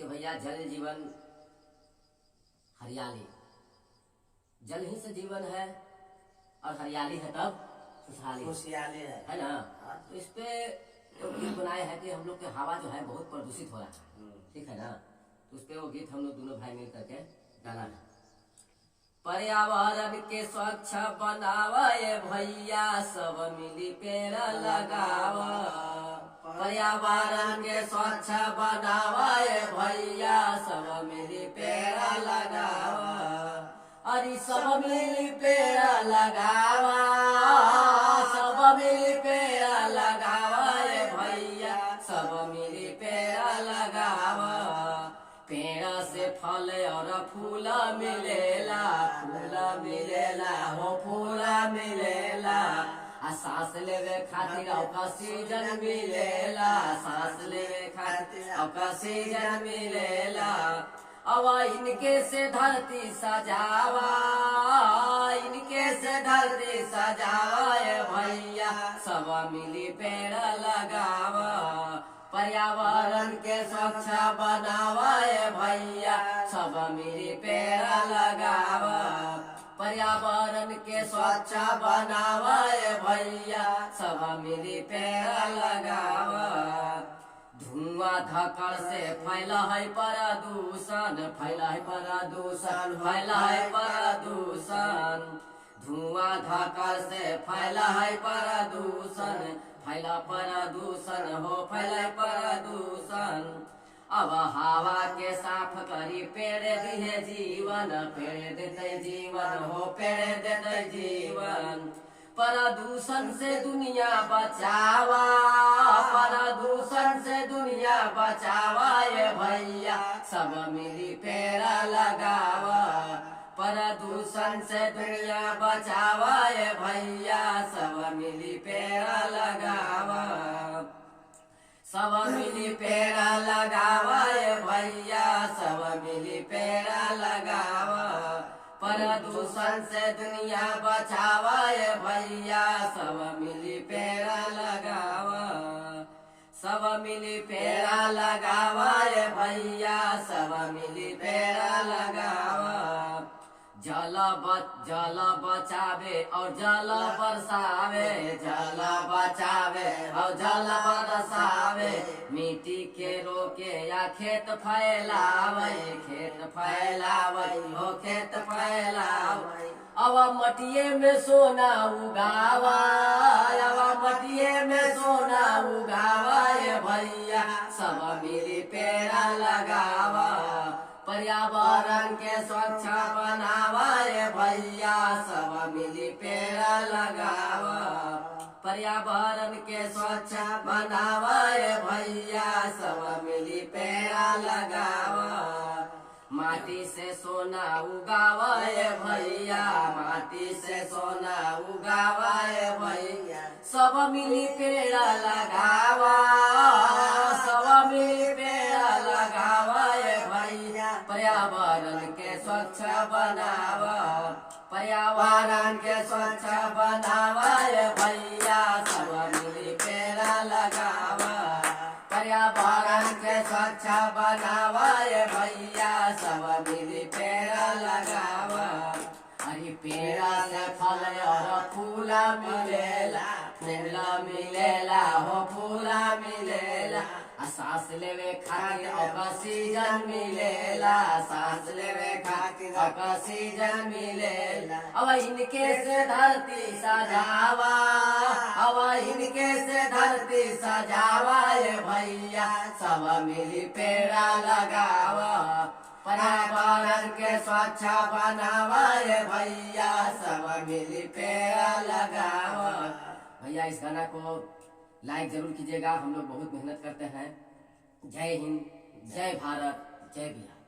भैया जल जीवन हरियाली, जल ही से जीवन है और हरियाली है तब खुशहाली है ना। तो इस पे तो गीत बनाए हैं कि हम लोग के हवा जो है बहुत प्रदूषित हो रहा है, ठीक है ना। तो उस पे वो गीत हम लोग दोनों भाई मिल करके गाना है। पर्यावरण के स्वच्छ बनावे भैया सब मिली पेड़ लगावा, पर्यावरण के स्वच्छ बनावे भैया सब मिली पेड़ लगावा, अरे सब मिली पेड़ लगावा, सब मिली पेड़ लगावा भैया सब मिली पेड़ लगावा। पेड़ से फल और फूल मिलेला, फूल मिलेला हो फूल मिलेला, आ सांस लेवे खातिर ऑक्सीजन मिलेला, सांस लेवे खातिर ऑक्सीजन मिलेला। अब इनके से धरती सजावा, इनके से धरती सजावा भैया सब मिली पेड़ लगावा, पर्यावरण के स्वच्छ बनावा भैया सब मिली पेड़ लगावा, पर्यावरण के स्वच्छ बनावा भैया सब मिली पेड़ लगावा। धुआं धक्कड़ से फैला है प्रदूषण, फैला है प्रदूषण, फैला है प्रदूषण, धुआं धक्कड़ से फैला है प्रदूषण, फैला प्रदूषण हो फैला प्रदूषण। अब हवा के साफ करी पेड़ दिहे जीवन, पेड़ देते जीवन हो पेड़ देते जीवन। प्रदूषण से दुनिया बचावा, प्रदूषण से दुनिया बचावा भैया सब मिली पेड़ लगावा, प्रदूषण से दुनिया बचावा भैया सब मिली पेड़ लगावा, सब मिली पेड़ लगावा भैया सब मिली पेड़ लगावा, प्रदूषण से दुनिया बचावा भैया सब मिली पेड़ लगावा, सब मिली पेड़ लगावा भैया सब मिली पेड़ लगावा। जल बचावे और जल बरसावे, जल बचावे और जल बरसावे, मिट्टी के रोके या खेत फैलावे, खेत फैलावे हो खेत फैलावे। अब मटिए में सोना उगावा, अब मटिए में सोना उगावा भैया सब मिली पेड़ लगावा, पर्यावरण के स्वच्छ बनावा भैया सब मिली पेड़ लगावा, पर्यावरण के स्वच्छ बनावा भैया सब मिली पेड़ लगावा। माटी से सोना उगावा भैया, माटी से सोना उगावा भैया सब मिली पेड़ लगावा, सब मिली पेड़ लगावा भैया, पर्यावरण के स्वच्छ बनावा, पर्यावरण के स्वच्छ बनावा भैया सब मिली पेड़ लगावा, पर्यावरण के स्वच्छ बनावा भैया सब मिली पेड़ लगावा। अरे पेड़ से फल और फूल मिलेला, फूल मिलेला हो फूल मिलेला, सांस लेवे खातिर ऑक्सीजन मिलेला, सांस लेवे खातिर ऑक्सीजन मिलेला। अब इनके से धरती सजावा, अब इनके से धरती सजावा भैया सब मिली पेड़ लगावा, पर्यावरण के स्वच्छ बनावा भैया सब मिली पेड़ लगावा। भैया इस गाना को लाइक जरूर कीजिएगा, हम लोग बहुत मेहनत करते हैं। जय हिंद, जय भारत, जय बिहार।